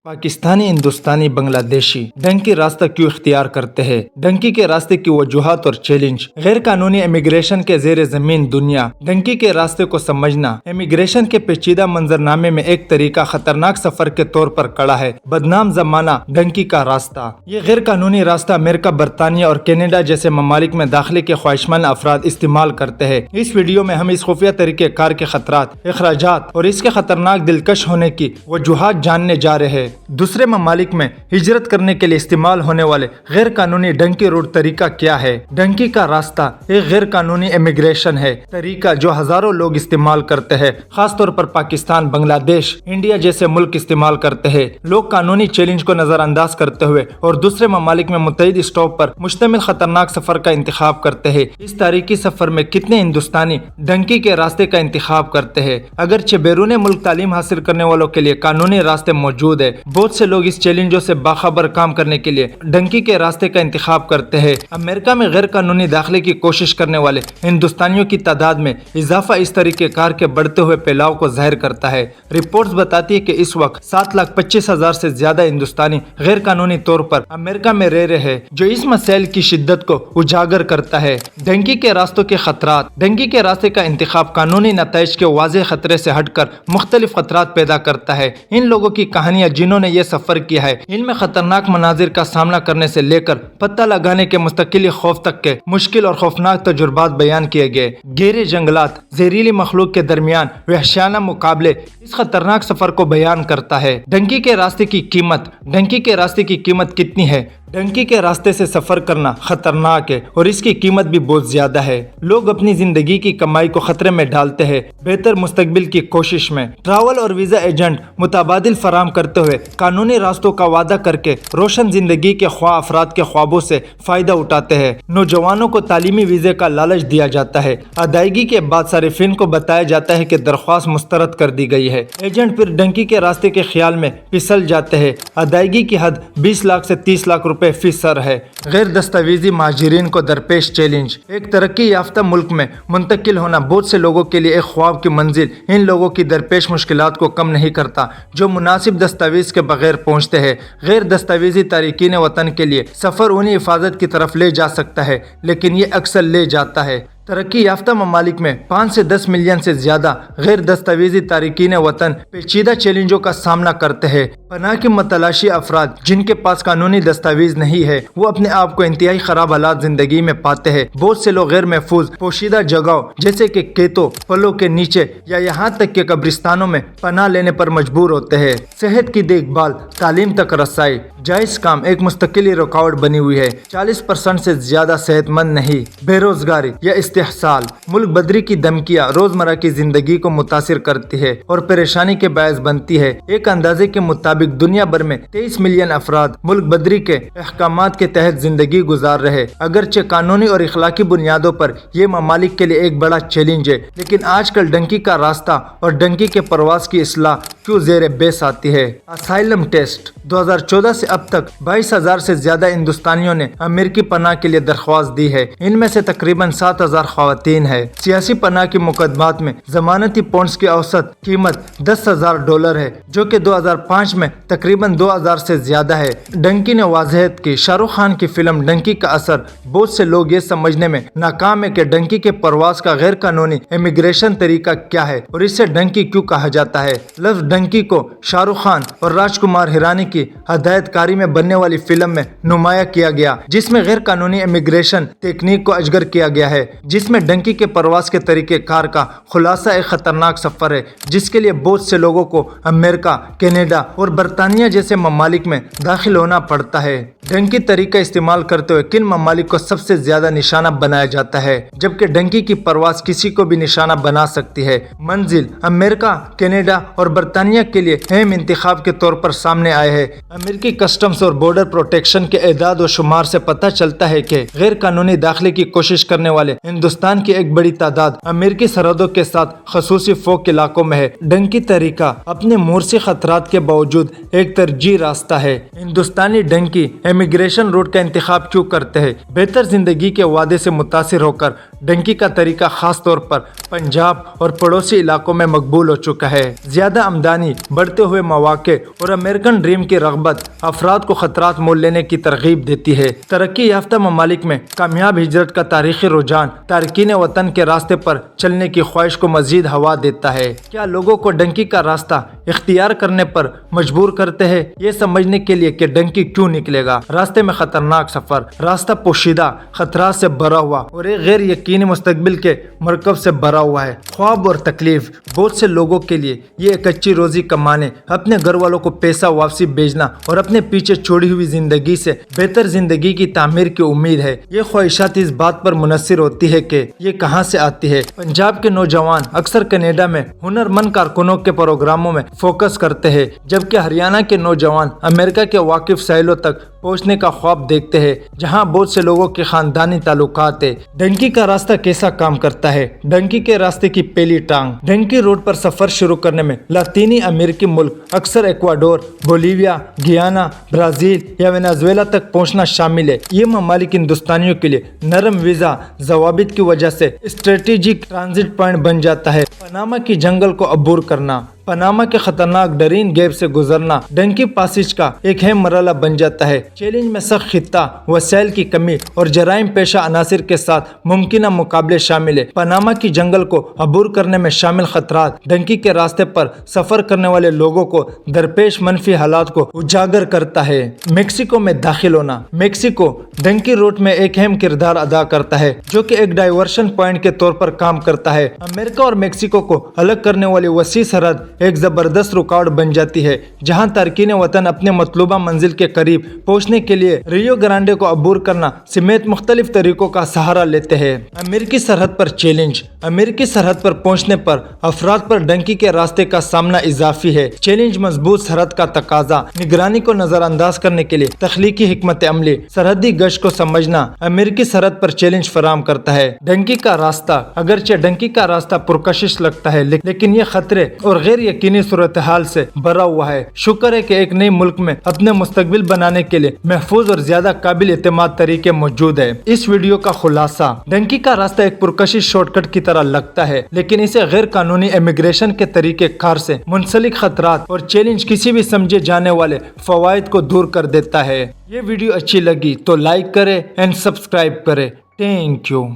पाकिस्तानी हिंदुस्तानी बांग्लादेशी डंकी रास्ता क्यों इख्तियार करते हैं? डंकी के रास्ते की वजूहात और चैलेंज। गैर कानूनी इमिग्रेशन के ज़ेर ज़मीन दुनिया। डंकी के रास्ते को समझना इमिग्रेशन के पेचीदा मंजरनामे में एक तरीका खतरनाक सफर के तौर पर खड़ा है। बदनाम जमाना डंकी का रास्ता। ये गैर कानूनी रास्ता अमेरिका, बरतानिया और कनाडा जैसे ममालिक में दाखिले के ख्वाहिशमंद अफराद इस्तेमाल करते हैं। इस वीडियो में हम इस खुफिया तरीके कार के खतरात, अखराजात और इसके खतरनाक दिलकश होने की वजूहात जानने जा रहे हैं। दूसरे ममालिक में हिजरत करने के लिए इस्तेमाल होने वाले गैर कानूनी डंकी रूट तरीका क्या है? डंकी का रास्ता एक गैर कानूनी इमिग्रेशन है तरीका जो हजारों लोग इस्तेमाल करते हैं। खासतौर पर पाकिस्तान, बांग्लादेश, इंडिया जैसे मुल्क इस्तेमाल करते हैं। लोग कानूनी चैलेंज को नजरअंदाज करते हुए और दूसरे ममालिक में मुतैद स्टॉप पर मुश्तमिल खतरनाक सफर का इंतखाब करते हैं। इस तारीखी सफर में कितने हिंदुस्तानी डंकी के रास्ते का इंतखाब करते हैं? अगरचे बैरून मुल्क तालीम हासिल करने वालों के लिए कानूनी रास्ते मौजूद है, बहुत से लोग इस चैलेंजों से बाखबर काम करने के लिए डंकी के रास्ते का इंतखाब करते हैं। अमेरिका में गैर कानूनी दाखिले की कोशिश करने वाले हिंदुस्तानियों की तादाद में इजाफा इस तरीके कार के बढ़ते हुए फैलाव को जाहिर करता है। रिपोर्ट्स बताती है कि इस वक्त 7,25,000 से ज्यादा हिंदुस्तानी गैर कानूनी तौर पर अमेरिका में रह रहे हैं, जो इस मसैल की शिद्दत को उजागर करता है। डंकी के रास्तों के खतरात। डंकी के रास्ते का इंतखाब कानूनी नताइज के वाज़ेह खतरे से हटकर मुख्तलिफ खतरात पैदा करता है। इन लोगों की कहानियां जिन्होंने ये सफर किया है, इनमें खतरनाक मनाजिर का सामना करने से लेकर पता लगाने के मुस्तकिल खौफ तक के मुश्किल और खौफनाक तजुर्बात बयान किए गए। गहरे जंगलात, जहरीली मखलूक के दरमियान वहशियाना मुकाबले इस खतरनाक सफर को बयान करता है। डंकी के रास्ते की कीमत। डंकी के रास्ते की कीमत कितनी है? डंकी के रास्ते से सफर करना खतरनाक है और इसकी कीमत भी बहुत ज्यादा है। लोग अपनी जिंदगी की कमाई को खतरे में डालते हैं बेहतर मुस्तकबिल की कोशिश में। ट्रैवल और वीजा एजेंट मुताबादिल फराम करते हुए कानूनी रास्तों का वादा करके रोशन जिंदगी के ख्वाह अफराद के ख्वाबों से फायदा उठाते हैं। नौजवानों को तालीमी वीजे का लालच दिया जाता है। अदायगी के बाद सारिफिन को बताया जाता है कि दरख्वास्त मुस्तरद कर दी गई है। एजेंट फिर डंकी के रास्ते के ख्याल में फिसल जाते हैं। अदायगी की हद 20 लाख से 30 लाख रुपए फी सर है। गैर दस्तावेजी महाजरीन को दरपेश चैलेंज। एक तरक्की याफ्ता मुल्क में मुंतकिल होना बहुत से लोगों के लिए एक ख्वाब की मंजिल इन लोगों की दरपेश मुश्किलात को कम नहीं करता जो मुनासिब दस्तावेज के बगैर पहुंचते हैं। गैर दस्तावेजी तारिकीन वतन के लिए सफर उन्हें हिफाजत की तरफ ले जा सकता है, लेकिन ये अक्सर ले जाता है। तरक्की याफ्ता ममालिक में 5 से 10 मिलियन से ज्यादा गैर दस्तावेजी तारिकीन वतन पेचीदा चैलेंजों का सामना करते हैं। पनाह की मतलाशी अफराद जिनके पास कानूनी दस्तावेज नहीं है, वो अपने आप को इंतहाई खराब हालात जिंदगी में पाते हैं। बहुत से लोग गैर महफूज पोशीदा जगहों जैसे कि खेतों, पलों के नीचे या यहाँ तक के कब्रिस्तानों में पनाह लेने पर मजबूर होते हैं। सेहत की देखभाल, तालीम तक रसाई, जायज काम एक मुस्तकिल रुकावट बनी हुई है। 40% से ज्यादा सेहतमंद नहीं। बेरोजगारी या इस्तेहसाल, मुल्क बदरी की धमकियां रोजमर्रा की जिंदगी को मुतासिर करती है और परेशानी के बायस बनती है। एक अंदाजे के मुताबिक दुनिया भर में 23 मिलियन अफराद मुल्क बदरी के अहकामात के तहत जिंदगी गुजार रहे। अगरचे कानूनी और इखलाकी बुनियादों पर यह ममालिक के लिए एक बड़ा चैलेंज है, लेकिन आजकल डंकी का रास्ता और डंकी के परवास की इस्लाह क्यों जेर बेस आती है? Asylum test. 2014 से अब तक 22,000 से ज्यादा हिंदुस्तानियों ने अमेरिकी पनाह के लिए दरख्वास्त दी है। इनमें से तकरीबन 7,000 खवातीन है। सियासी पनाह की मुकदमात में जमानती पॉइंट्स की औसत कीमत $10,000 है, जो कि 2005 में तकरीबन 2,000 से ज्यादा है। डंकी ने वाज़ेहत की। शाहरुख खान की फिल्म डंकी का असर। बहुत से लोग ये समझने में नाकाम है कि डंकी के परवास का गैर कानूनी इमिग्रेशन तरीका क्या है और इसे डंकी क्यों कहा जाता है। लफ्ज डंकी को शाहरुख खान और राजकुमार हिरानी की हदायतकारी में बनने वाली फिल्म में नुमाया किया गया, जिसमें गैर कानूनी इमिग्रेशन टेक्निक को अजगर किया गया है, जिसमें डंकी के परवास के तरीके कार का खुलासा एक खतरनाक सफर है जिसके लिए बहुत से लोगों को अमेरिका, कनाडा और बरतानिया जैसे ममालिक में दाखिल होना पड़ता है। डंकी तरीका इस्तेमाल करते हुए किन ममालिक को सबसे ज्यादा निशाना बनाया जाता है, जबकि डंकी की परवास किसी को भी निशाना बना सकती है। मंजिल अमेरिका, कनाडा और बरतानिया के लिए अहम इंतखाब के तौर पर सामने आए हैं। अमेरिकी कस्टम्स और बॉर्डर प्रोटेक्शन के एदाद और शुमार से पता चलता है कि गैर कानूनी दाखिले की कोशिश करने वाले हिंदुस्तान की एक बड़ी तादाद अमेरिकी सरहदों के साथ खसूसी फोक इलाकों में है। डंकी तरीका अपने मोरसी खतरात के बावजूद एक तरजीह रास्ता है। हिंदुस्तानी डंकी इमिग्रेशन रूट का इंतखाब क्यों करते हैं? बेहतर जिंदगी के वादे से मुतासिर होकर डंकी का तरीका खास तौर पर पंजाब और पड़ोसी इलाकों में मकबूल हो चुका है। ज्यादा आमदनी, बढ़ते हुए मौके और अमेरिकन ड्रीम की रग़बत अफराद को खतरात मोल लेने की तरगीब देती है। तरक्की याफ्ता ममालिक में कामयाब हिजरत का तारीखी रुझान तारकीन वतन के रास्ते पर चलने की ख्वाहिश को मजीद हवा देता है। क्या लोगों को डंकी का रास्ता इख्तियार करने पर मजबूर करते हैं? ये समझने के लिए कि डंकी क्यों निकलेगा। रास्ते में खतरनाक सफर, रास्ता पोशीदा, खतरात से भरा हुआ और एक गैर यकीनी मुस्तकबिल के मरकब से भरा हुआ है। ख्वाब और तकलीफ, बहुत से लोगों के लिए ये एक अच्छी रोजी कमाने, अपने घर वालों को पैसा वापसी भेजना और अपने पीछे छोड़ी हुई जिंदगी से बेहतर जिंदगी की तामीर की उम्मीद है। ये ख्वाहिशात इस बात पर मुनस्सिर होती है कि ये कहाँ से आती है। पंजाब के नौजवान अक्सर कनाडा में हुनरमंद कारकुनों के प्रोग्रामों में फोकस करते हैं, जबकि हरियाणा के नौजवान अमेरिका के वाकिफ साहिलों तक पहुंचने का ख्वाब देखते हैं, जहां बहुत से लोगों के खानदानी ताल्लुकात है। डंकी का रास्ता कैसा काम करता है? डंकी के रास्ते की पहली टांग। डंकी रोड पर सफर शुरू करने में लातीनी अमेरिकी मुल्क अक्सर इक्वाडोर, बोलीविया, गियाना, ब्राजील या वेनेजुएला तक पहुंचना शामिल है। ये ममालिक हिंदुस्तानियों के लिए नरम वीजा जवाबित की वजह से स्ट्रेटेजिक ट्रांजिट पॉइंट बन जाता है। पनामा की जंगल को अबूर करना, पनामा के खतरनाक डरीन गैप से गुजरना डंकी पासिज का एक अहम मरहला बन जाता है। चैलेंज में सख्त खित्ता, वसाइल की कमी और जराइम पेशा अनासिर के साथ मुमकिन मुकाबले शामिल है। पनामा की जंगल को अबूर करने में शामिल खतरात डंकी के रास्ते पर सफर करने वाले लोगों को दरपेश मनफी हालात को उजागर करता है। मेक्सिको में दाखिल होना। मेक्सिको डंकी रूट में एक अहम किरदार अदा करता है, जो कि एक डाइवर्शन पॉइंट के तौर पर काम करता है। अमेरिका और मेक्सिको को अलग करने वाली वसी सरहद एक जबरदस्त रुकावट बन जाती है, जहां तारकीन वतन अपने मतलूबा मंजिल के करीब पहुंचने के लिए रियो ग्रांडे को अबूर करना समेत मुख्तलिफ तरीकों का सहारा लेते हैं। अमेरिकी सरहद पर चैलेंज। अमेरिकी सरहद पर पहुंचने पर अफराद पर डंकी के रास्ते का सामना इजाफी है। चैलेंज मजबूत सरहद का तकाजा, निगरानी को नजरअंदाज करने के लिए तख्लीकी हिकमत अमली, सरहदी गश्त को समझना अमेरिकी सरहद पर चैलेंज फराम करता है। डंकी का रास्ता। अगरचे डंकी का रास्ता पुरकशिश लगता है, लेकिन ये खतरे और गैर यकीनी सूरत हाल से भरा हुआ है। शुक्र है कि एक नए मुल्क में अपने मुस्तकबिल बनाने के लिए महफूज और ज्यादा काबिल एतमाद तरीके मौजूद है। इस वीडियो का खुलासा। डंकी का रास्ता एक पुरकशिश शॉर्टकट की तरह लगता है, लेकिन इसे गैर कानूनी इमिग्रेशन के तरीके कार से मुंसलिक खतरात और चैलेंज किसी भी समझे जाने वाले फवायद को दूर कर देता है। ये वीडियो अच्छी लगी तो लाइक करे एंड सब्सक्राइब करे। Thank you.